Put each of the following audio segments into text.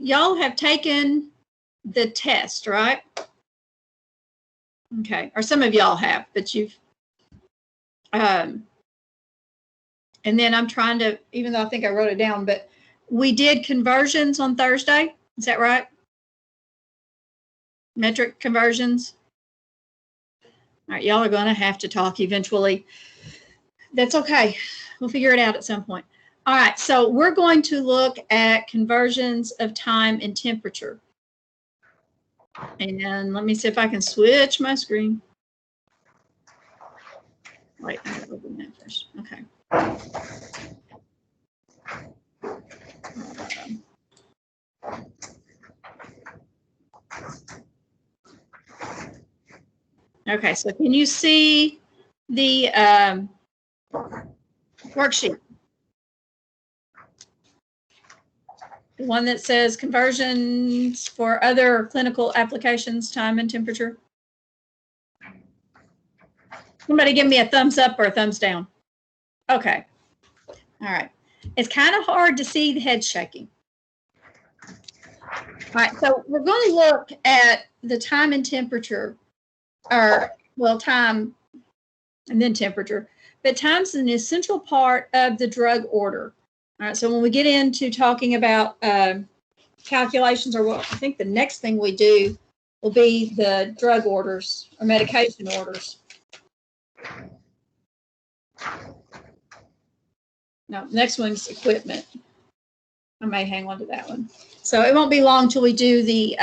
y'all have taken the test, right? Okay, or some of y'all have, but you've, and then I'm trying to, even though I think I wrote it down, but we did conversions on Thursday. Is that right? Metric conversions. All right, y'all are going to have to talk eventually. That's okay. We'll figure it out at some point. All right, so we're going to look at conversions of time and temperature. And let me see if I can switch my screen. Wait, I'm going to open that first. Okay. Okay, so can you see the worksheet? The one that says conversions for other clinical applications, time and temperature. Somebody give me a thumbs up or a thumbs down. Okay. All right. It's kind of hard to see the head shaking. All right, so we're going to look at the time and temperature, or, well, time and then temperature, but time's an essential part of the drug order. All right, so when we get into talking about calculations, or what I think the next thing we do will be the drug orders or medication orders. No, next one's equipment. I may hang on to that one. So it won't be long till we do the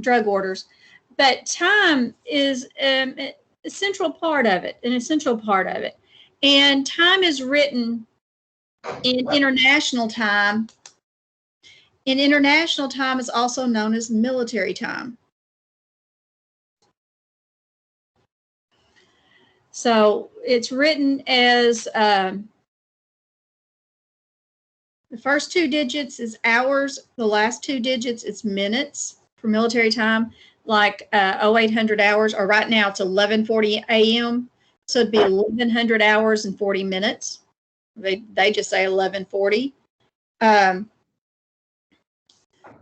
drug orders. But time is a central part of it, an essential part of it. And time is written in international time. And international time is also known as military time. So it's written as the first two digits is hours. The last two digits is minutes for military time, like 0800 hours, or right now it's 11:40 a.m. So it'd be 1100 hours and 40 minutes. They just say 11:40.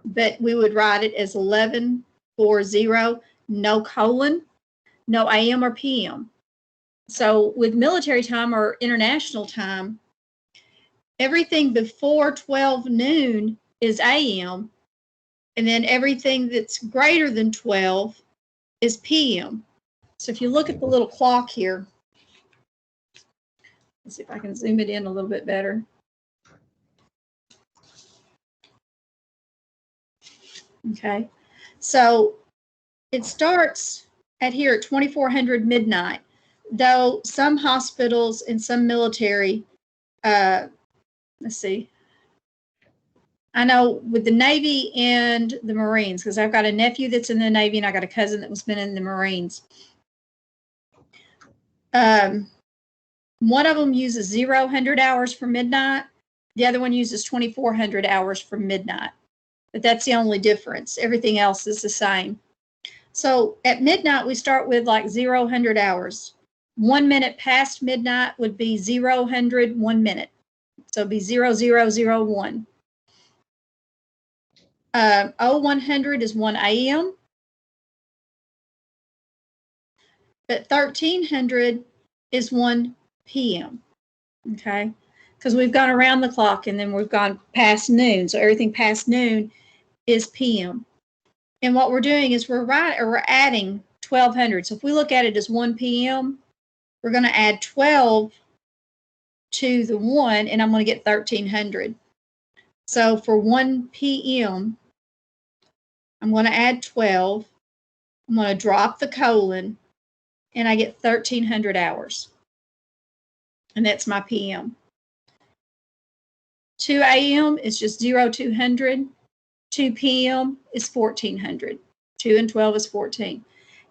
But we would write it as 11:40, no colon, no AM or PM. So with military time or international time, everything before 12 noon is AM, and then everything that's greater than 12 is PM. So if you look at the little clock here, let's see if I can zoom it in a little bit better. Okay, so it starts at here at 2400 midnight, though some hospitals and some military, let's see, I know with the Navy and the Marines, because I've got a nephew that's in the Navy and I got a cousin that was been in the Marines. One of them uses 0 hours for midnight. The other one uses 2400 hours for midnight. But that's the only difference. Everything else is the same. So at midnight, we start with like 0 hours. 1 minute past midnight would be 0 1 minute. So it'd be 0001. 0100 is 1 AM. But 1300 is 1 PM. Okay? Because we've gone around the clock and then we've gone past noon. So everything past noon is PM. And what we're doing is we're adding 1200. So if we look at it as 1 PM, we're going to add 12 to the 1, and I'm going to get 1300. So for 1 PM, I'm going to add 12. I'm going to drop the colon, and I get 1300 hours. And that's my PM. 2 AM is just 0200. 2 PM is 1400. 2 and 12 is 14.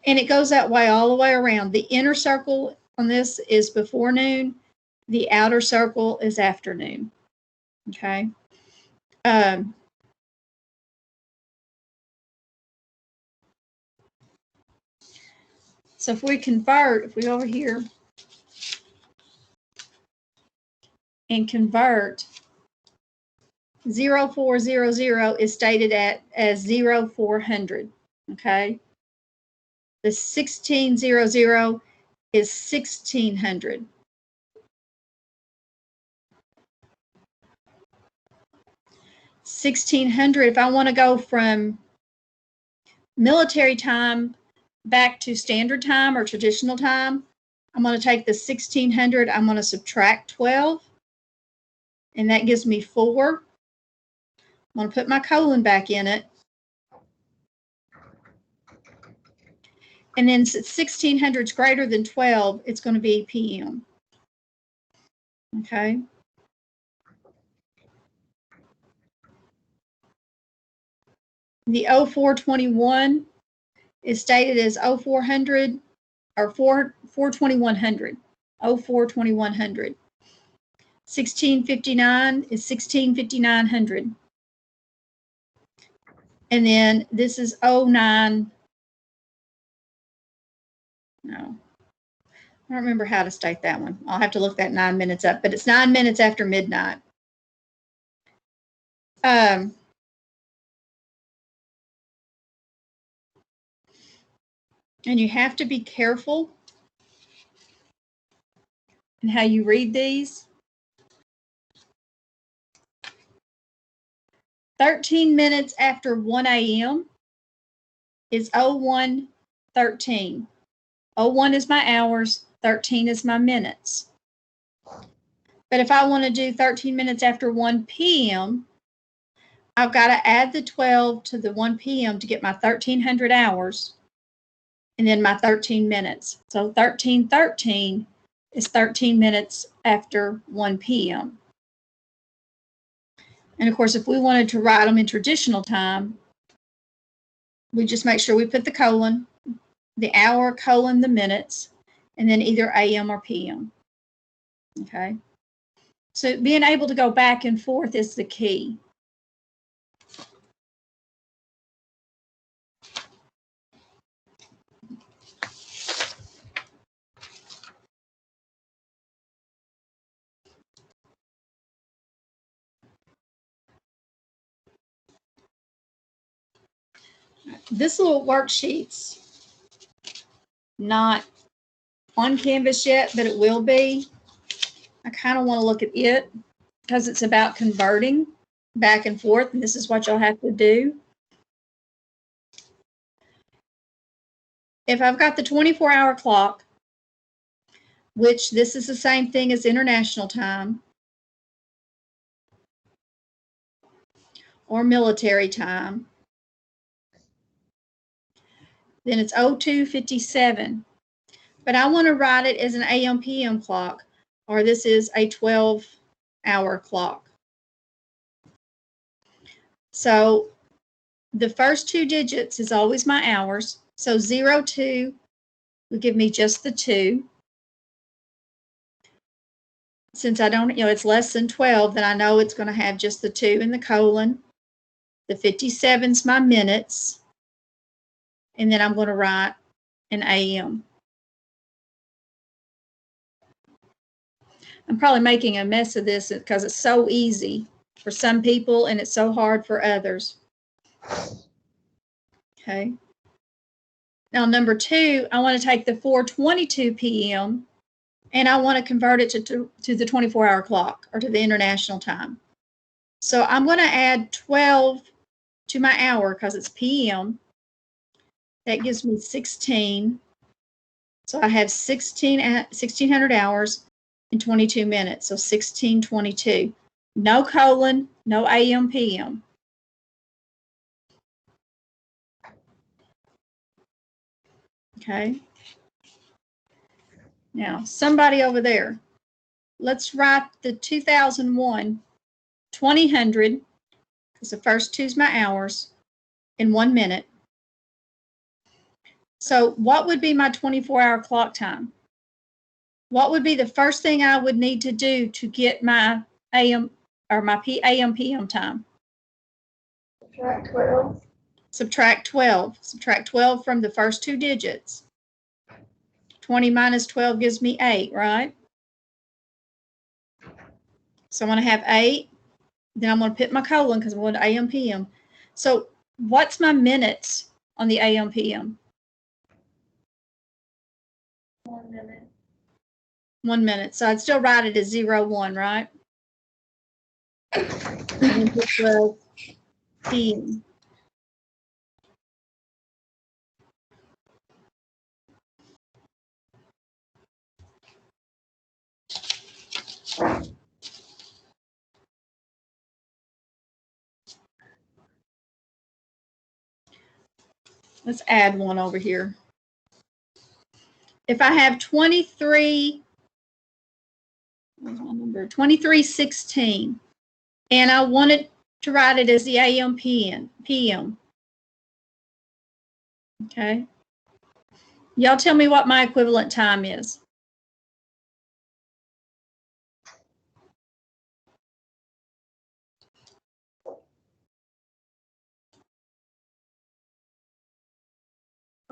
And it goes that way all the way around. The inner circle on this is before noon. The outer circle is afternoon. Okay. So if we convert, if we go over here and convert 0400 is stated as 0400, okay? The 1600 is 1600. 1600, if I want to go from military time back to standard time or traditional time, I'm going to take the 1600, I'm going to subtract 12, and that gives me 4. I'm going to put my colon back in it. And then since 1600 is greater than 12, it's going to be PM. Okay. The 0421 is stated as 0400 or 42100. 042100. 1659 is 165900. And then this is 09. No, I don't remember how to state that one. I'll have to look that 9 minutes up, but it's 9 minutes after midnight. And you have to be careful in how you read these. 13 minutes after 1 a.m. is 0113. 01 is my hours, 13 is my minutes. But if I want to do 13 minutes after 1 p.m., I've got to add the 12 to the 1 p.m. to get my 1300 hours and then my 13 minutes. So 1313 is 13 minutes after 1 p.m. And of course, if we wanted to write them in traditional time, we just make sure we put the colon, the hour, colon, the minutes, and then either AM or PM. Okay. So being able to go back and forth is the key. This little worksheet's not on Canvas yet, but it will be. I kind of want to look at it because it's about converting back and forth, and this is what you'll have to do. If I've got the 24-hour clock, which this is the same thing as international time or military time, then it's 0257. But I want to write it as an AM PM clock, or this is a 12-hour clock. So the first 2 digits is always my hours. So 02 will give me just the 2. Since I don't, it's less than 12, then I know it's going to have just the 2 in the colon. The 57's my minutes. And then I'm going to write an AM. I'm probably making a mess of this because it's so easy for some people and it's so hard for others. Okay. Now, number 2, I want to take the 4:22 p.m. and I want to convert it to the 24-hour clock or to the international time. So I'm going to add 12 to my hour because it's p.m. That gives me 16. So I have 1600 hours in 22 minutes. So 1622. No colon, no AM, PM. Okay. Now, somebody over there, let's write the 2001 2000, because the first 2 is my hours, in 1 minute. So what would be my 24-hour clock time? What would be the first thing I would need to do to get my AM or my AM PM time? Subtract 12. Subtract 12. Subtract 12 from the first 2 digits. 20 minus 12 gives me 8, right? So I'm going to have 8 Then I'm going to put my colon because I'm going to AM, PM. So what's my minutes on the AM, PM? 1 minute. 1 minute. So I'd still write it as 0, 1, right? And then 12 PM. Let's add one over here. If I have 23, where's my number? 2316, and I wanted to write it as the AM, PM. Okay. Y'all tell me what my equivalent time is.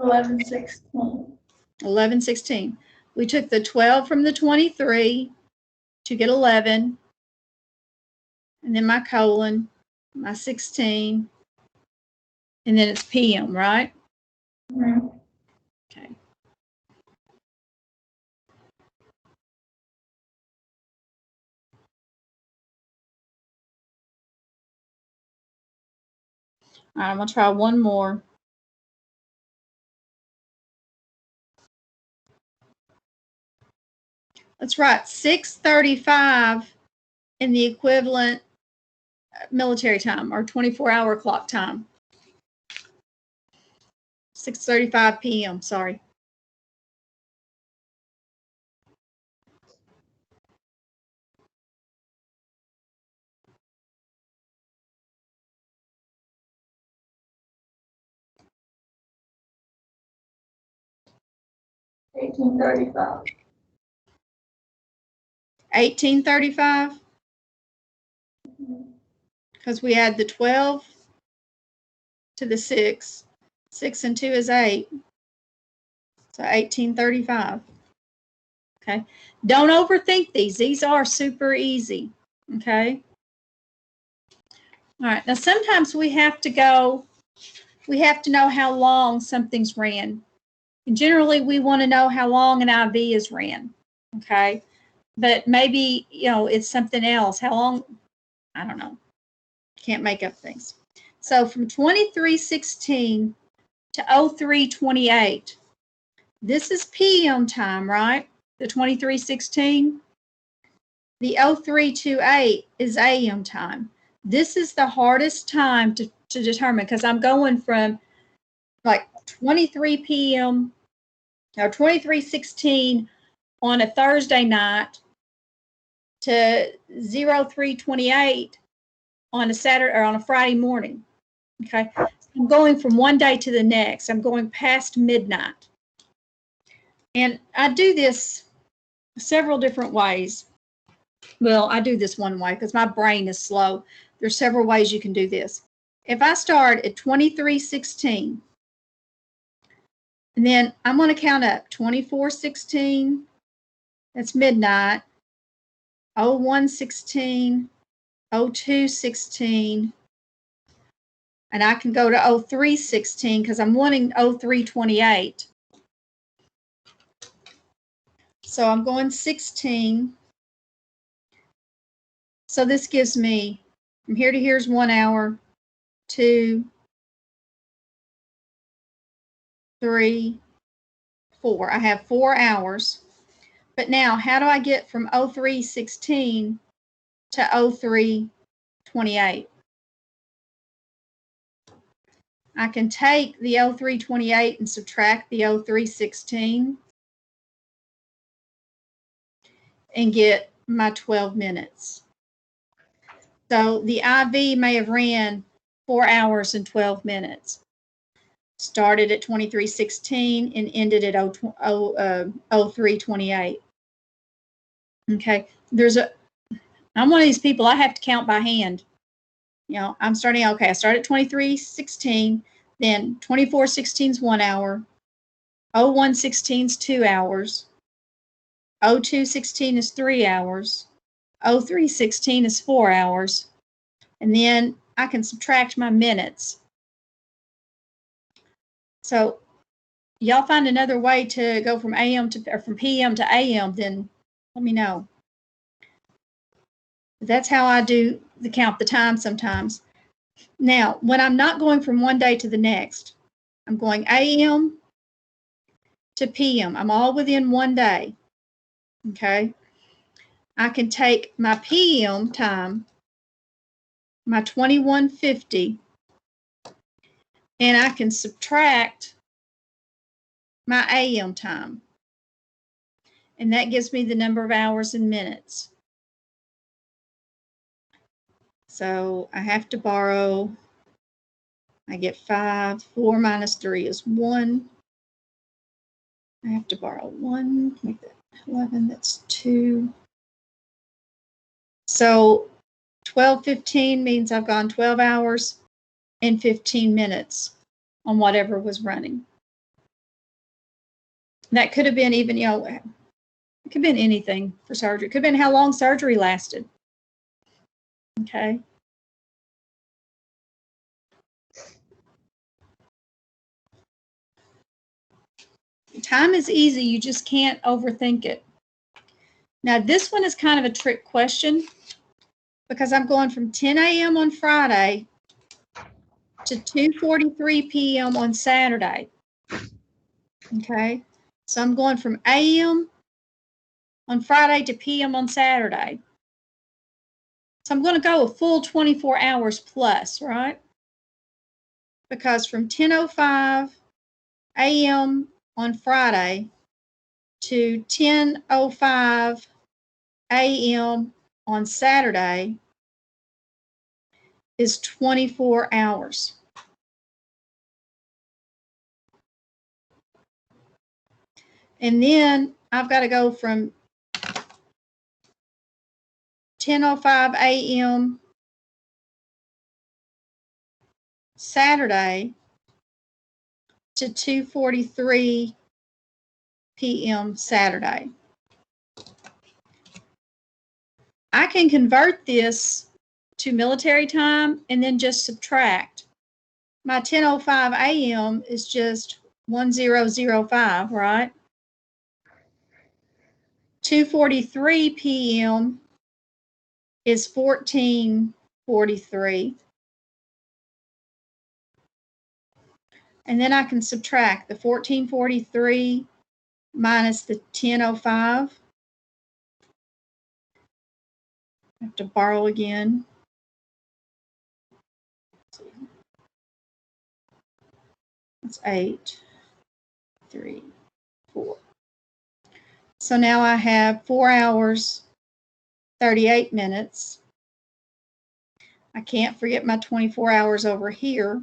$11.16. 11:16. We took the 12 from the 23 to get 11, and then my colon, my 16, and then it's PM, right? Mm-hmm. Okay. All right, I'm going to try one more. Let's write 6:35 in the equivalent military time or 24-hour clock time. 6:35 p.m., sorry. $18.35. 18:35, because we add the 12 to the 6. 6 and 2 is 8. So 18:35. Okay. Don't overthink these. These are super easy. Okay. All right. Now, sometimes we have to know how long something's ran. And generally, we want to know how long an IV is ran. Okay. But maybe, it's something else. How long? I don't know. Can't make up things. So from 2316 to 0328, this is PM time, right? The 2316. The 0328 is AM time. This is the hardest time to determine because I'm going from like 23 p.m. or 2316 on a Thursday night to 0328 on a Saturday or on a Friday morning. Okay. I'm going from one day to the next. I'm going past midnight. And I do this several different ways. Well, I do this one way because my brain is slow. There's several ways you can do this. If I start at 2316, and then I'm going to count up 2416, that's midnight, 0116, 0216, and I can go to 0316 because I'm wanting 0328. So I'm going 16. So this gives me from here to here is 1 hour, 2, 3, 4. I have 4 hours. But now, how do I get from 0316 to 0328? I can take the 0328 and subtract the 0316 and get my 12 minutes. So the IV may have ran 4 hours and 12 minutes. Started at 2316 and ended at 0328. Okay, I'm one of these people, I have to count by hand. I started at 2316, then 2416 is 1 hour, 0116 is 2 hours, 0216 is 3 hours, 0316 is 4 hours, And then I can subtract my minutes. So y'all find another way to go from AM to, or from PM to AM, then let me know. That's how I do the count the time sometimes. Now, when I'm not going from one day to the next, I'm going AM to PM. I'm all within one day. Okay. I can take my PM time, my 2150, and I can subtract my AM time. And that gives me the number of hours and minutes. So I have to borrow, I get 5, 4 minus 3 is 1. I have to borrow 1, make that 11, that's 2. So 12:15 means I've gone 12 hours and 15 minutes on whatever was running. That could have been even, you know, it could have been anything for surgery. It could have been how long surgery lasted. Okay. Time is easy, you just can't overthink it. Now, this one is kind of a trick question because I'm going from 10 a.m. on Friday to 2:43 p.m. on Saturday. Okay, so I'm going from a.m. on Friday to p.m. on Saturday. So I'm going to go a full 24 hours plus, right? Because from 10:05 a.m. on Friday to 10:05 a.m. on Saturday is 24 hours. And then I've got to go from 10:05 a.m. Saturday to 2:43 p.m. Saturday. I can convert this to military time and then just subtract. My 10:05 a.m. is just 1005, right? 2:43 p.m. is 14:43. And then I can subtract the 14:43 minus the 10:05. I have to borrow again. That's 8, 3, 4. So now I have 4 hours, 38 minutes. I can't forget my 24 hours over here.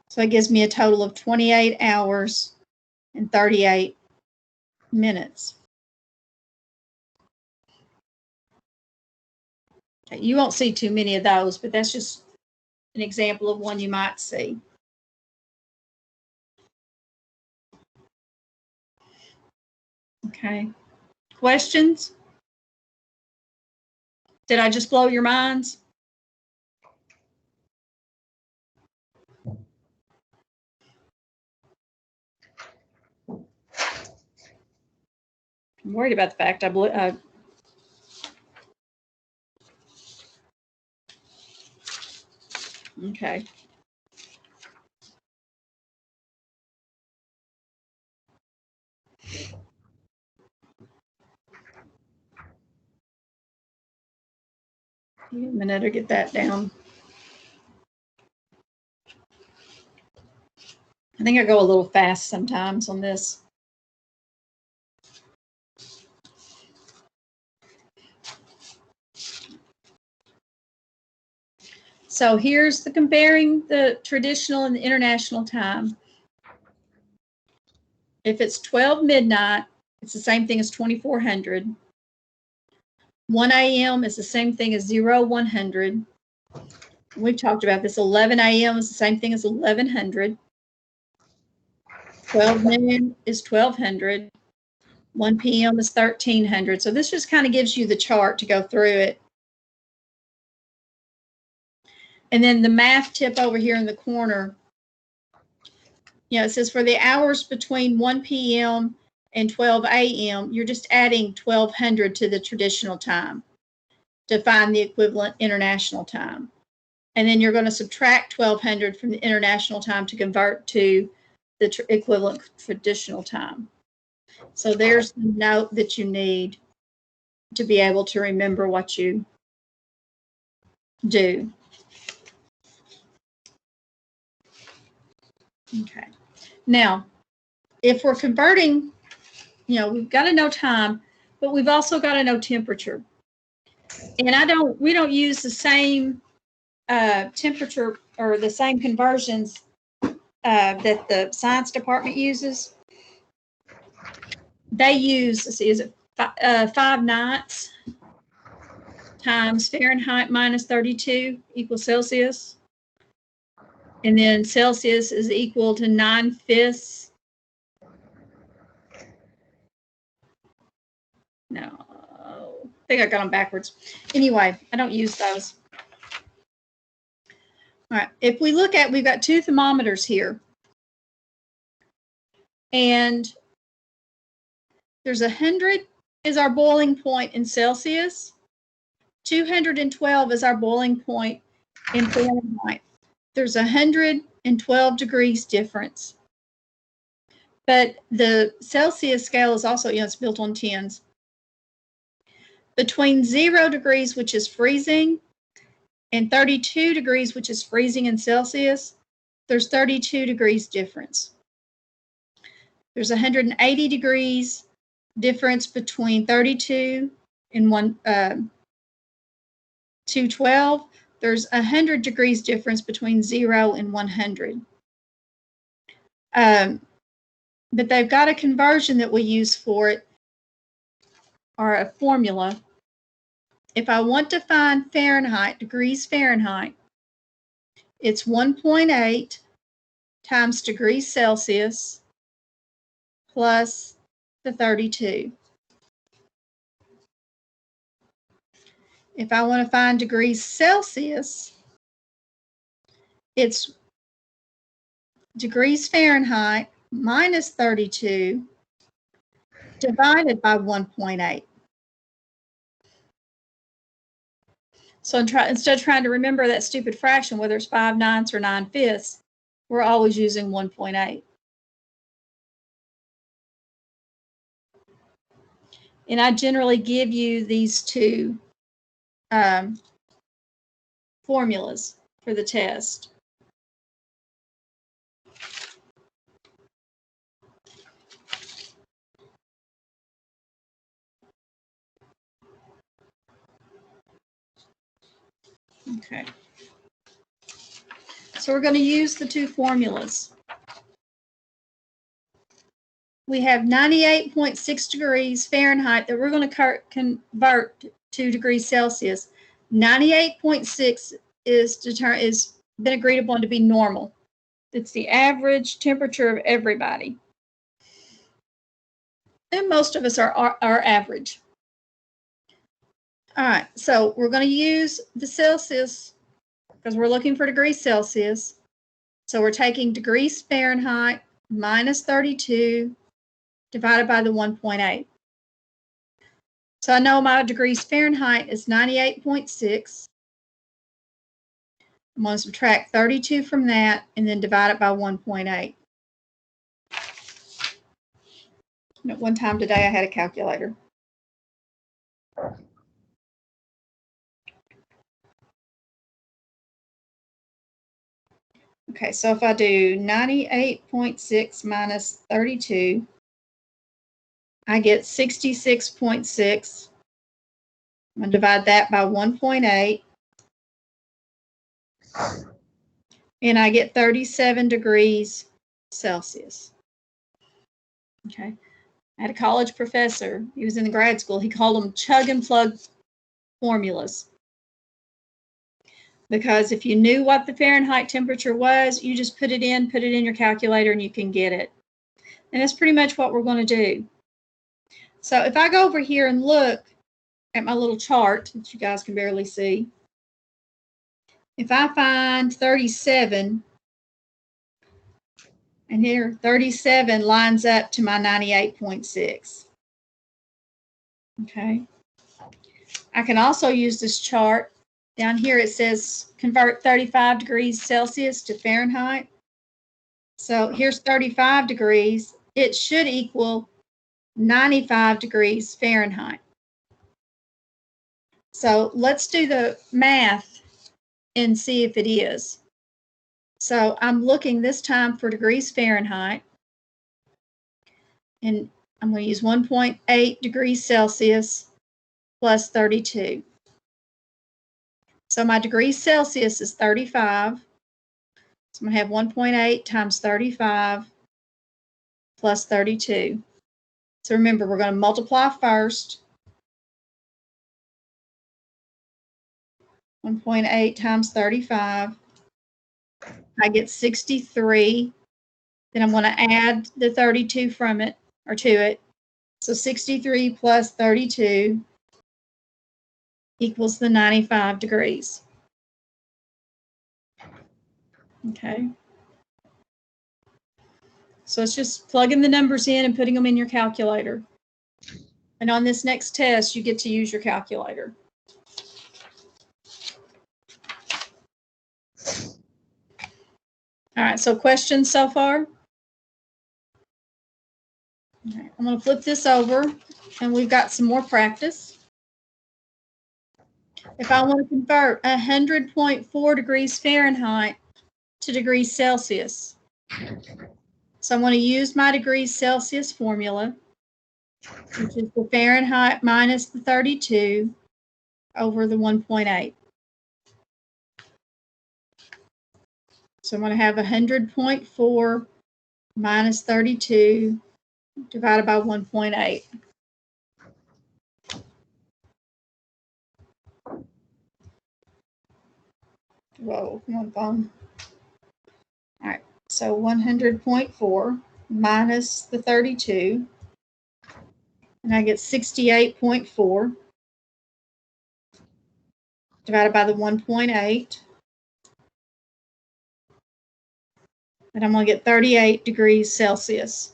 So it gives me a total of 28 hours and 38 minutes. Okay, you won't see too many of those, but that's just an example of one you might see. Okay. Questions? Did I just blow your minds? I'm worried about the fact I blew. Okay. Give me a minute to get that down. I think I go a little fast sometimes on this. So here's the comparing the traditional and the international time. If it's 12 midnight, it's the same thing as 2400. 1 a.m. is the same thing as 0100. We've talked about this. 11 a.m. is the same thing as 1100. 12 noon is 1200. 1 p.m. is 1300. So this just kind of gives you the chart to go through it. And then the math tip over here in the corner, it says for the hours between 1 p.m. and 12 a.m., you're just adding 1200 to the traditional time to find the equivalent international time. And then you're going to subtract 1200 from the international time to convert to the equivalent traditional time. So there's the note that you need to be able to remember what you do. Okay. Now, if we're converting, we've got to know time, but we've also got to know temperature. And we don't use the same temperature or the same conversions that the science department uses. They use, let's see, is it 5 ninths times Fahrenheit minus 32 equals Celsius. And then Celsius is equal to 9/5. No, I think I got them backwards. Anyway, I don't use those. All right, if we look at, we've got 2 thermometers here. And there's 100 is our boiling point in Celsius. 212 is our boiling point in Fahrenheit. There's 112 degrees difference. But the Celsius scale is also, it's built on tens. Between 0 degrees, which is freezing, and 32 degrees, which is freezing in Celsius, there's 32 degrees difference. There's 180 degrees difference between 32 and 212. There's 100 degrees difference between 0 and 100. But they've got a conversion that we use for it, or a formula. If I want to find Fahrenheit, degrees Fahrenheit, it's 1.8 times degrees Celsius plus the 32. If I want to find degrees Celsius, it's degrees Fahrenheit minus 32 divided by 1.8. So instead of trying to remember that stupid fraction, whether it's 5 ninths or 9/5, we're always using 1.8. And I generally give you these 2 formulas for the test. Okay. So we're going to use the 2 formulas. We have 98.6 degrees Fahrenheit that we're going to convert to degrees Celsius. 98.6 is been agreed upon to be normal. It's the average temperature of everybody. And most of us are average. All right, so we're going to use the Celsius because we're looking for degrees Celsius. So we're taking degrees Fahrenheit minus 32 divided by the 1.8. So I know my degrees Fahrenheit is 98.6. I'm going to subtract 32 from that and then divide it by 1.8. At one time today, I had a calculator. Okay, so if I do 98.6 minus 32, I get 66.6. I'm going to divide that by 1.8. And I get 37 degrees Celsius. Okay. I had a college professor. He was in the grad school. He called them chug and plug formulas. Because if you knew what the Fahrenheit temperature was, you just put it in your calculator, and you can get it. And that's pretty much what we're going to do. So if I go over here and look at my little chart that you guys can barely see, If I find 37, and here 37 lines up to my 98.6. Okay. I can also use this chart. Down here it says convert 35 degrees Celsius to Fahrenheit. So here's 35 degrees. It should equal 95 degrees Fahrenheit. So let's do the math and see if it is. So I'm looking this time for degrees Fahrenheit. And I'm going to use 1.8 degrees Celsius plus 32. So my degrees Celsius is 35. So I'm going to have 1.8 times 35 plus 32. So remember, we're going to multiply first. 1.8 times 35. I get 63. Then I'm going to add the 32 from it, or to it. So 63 plus 32 equals the 95 degrees. Okay. So it's just plugging the numbers in and putting them in your calculator. And on this next test, you get to use your calculator. All right, so questions so far? All right, I'm going to flip this over, and we've got some more practice. If I want to convert 100.4 degrees Fahrenheit to degrees Celsius, so I'm going to use my degrees Celsius formula, which is the Fahrenheit minus the 32 over the 1.8. So I'm going to have 100.4 minus 32 divided by 1.8. Whoa, come on, phone. All right, so 100.4 minus the 32, and I get 68.4 divided by the 1.8, and I'm going to get 38 degrees Celsius.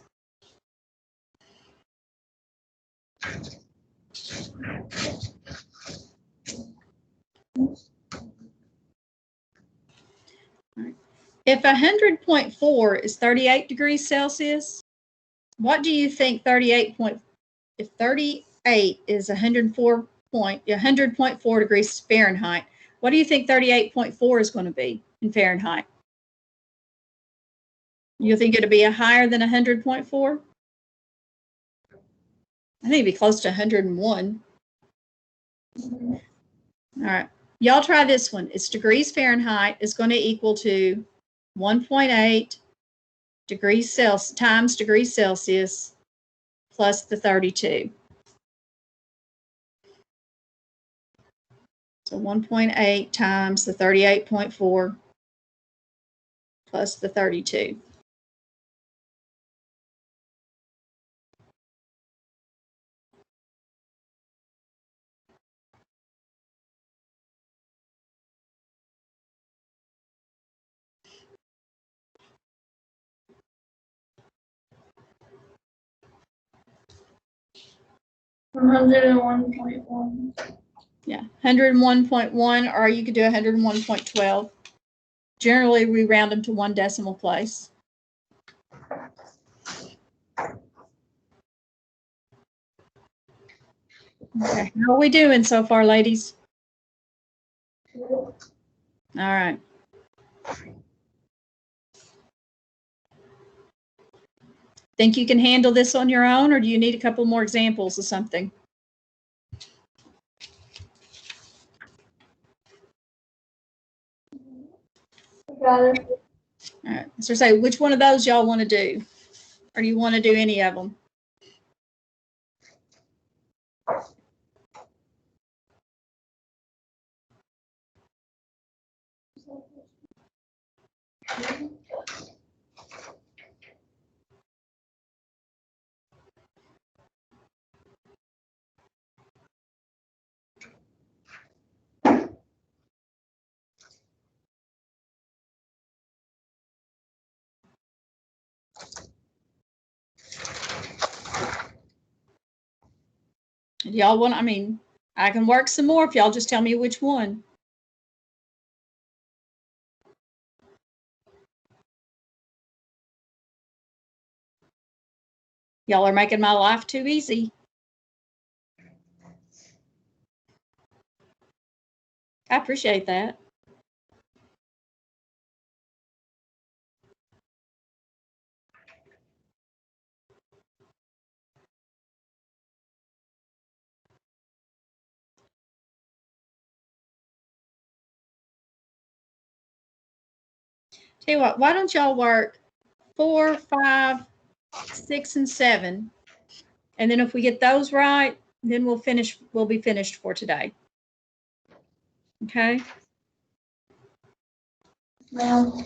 If 100.4 is 38 degrees Celsius, what do you think if 38 is 100.4 degrees Fahrenheit, what do you think 38.4 is going to be in Fahrenheit? You think it'll be higher than 100.4? I think it'd be close to 101. All right. Y'all try this one. It's degrees Fahrenheit is going to equal to 1.8 degrees Celsius times degrees Celsius plus the 32. So 1.8 times the 38.4 plus the 32. One 101.1. Yeah, 101.1, or you could do 101.12. Generally, we round them to one decimal place. Okay, how are we doing so far, ladies? All right. Think you can handle this on your own, or do you need a couple more examples of something? Got it. All right. So say, which one of those y'all want to do? Or do you want to do any of them? Y'all want, I mean, I can work some more if y'all just tell me which one. Y'all are making my life too easy. I appreciate that. Tell you what, why don't y'all work 4, 5, 6, and 7, and then if we get those right, then we'll be finished for today. Okay. Ma'am.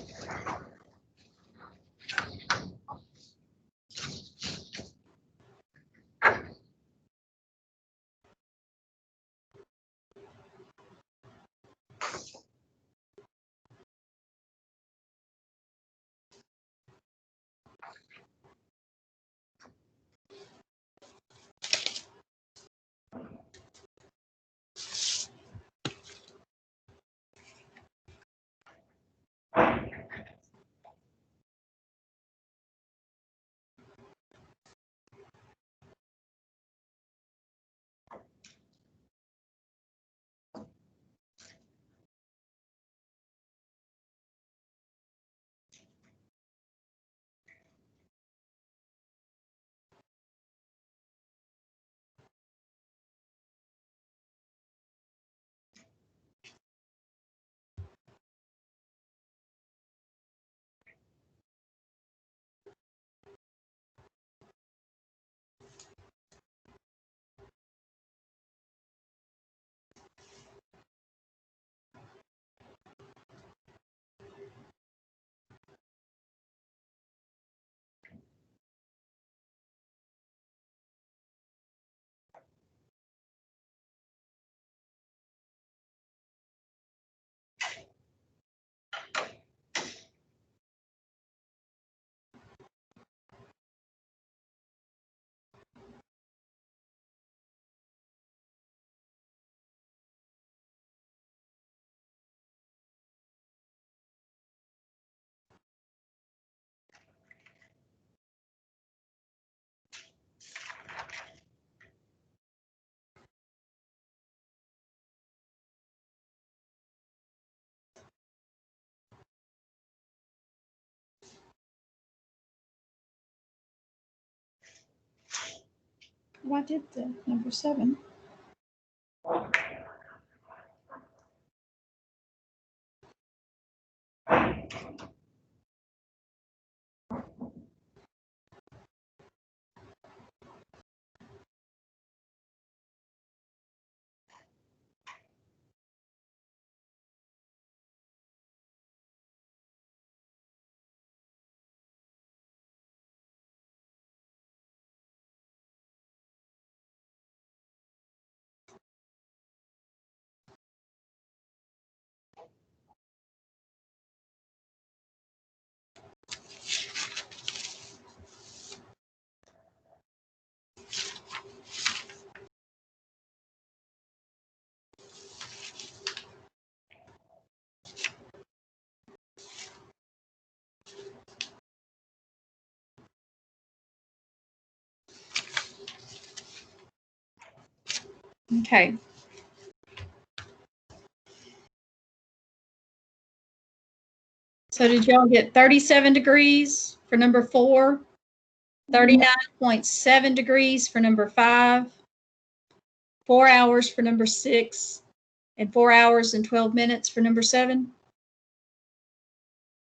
Well, I did the number 7. Okay. So did y'all get 37 degrees for number 4, 39.7 degrees for number 5, 4 hours for number 6, and 4 hours and 12 minutes for number 7?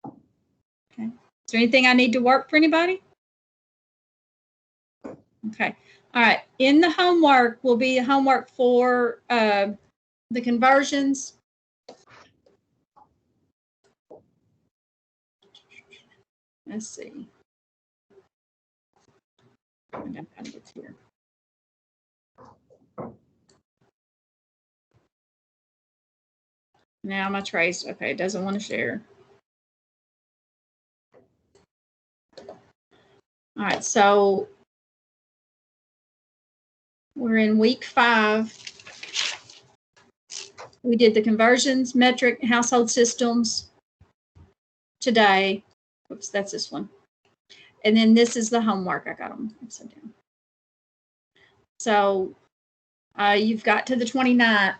Okay. Is there anything I need to work for anybody? Okay. All right. In the homework will be homework for the conversions. Let's see. I got to get here. Now my trace. Okay, it doesn't want to share. All right, so We're in week 5. We did the conversions, metric, household systems today. Oops, that's this one. And then this is the homework. I got them upside down. So you've got to the 29th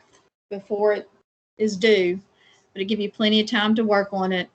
before it is due, but it'll give you plenty of time to work on it.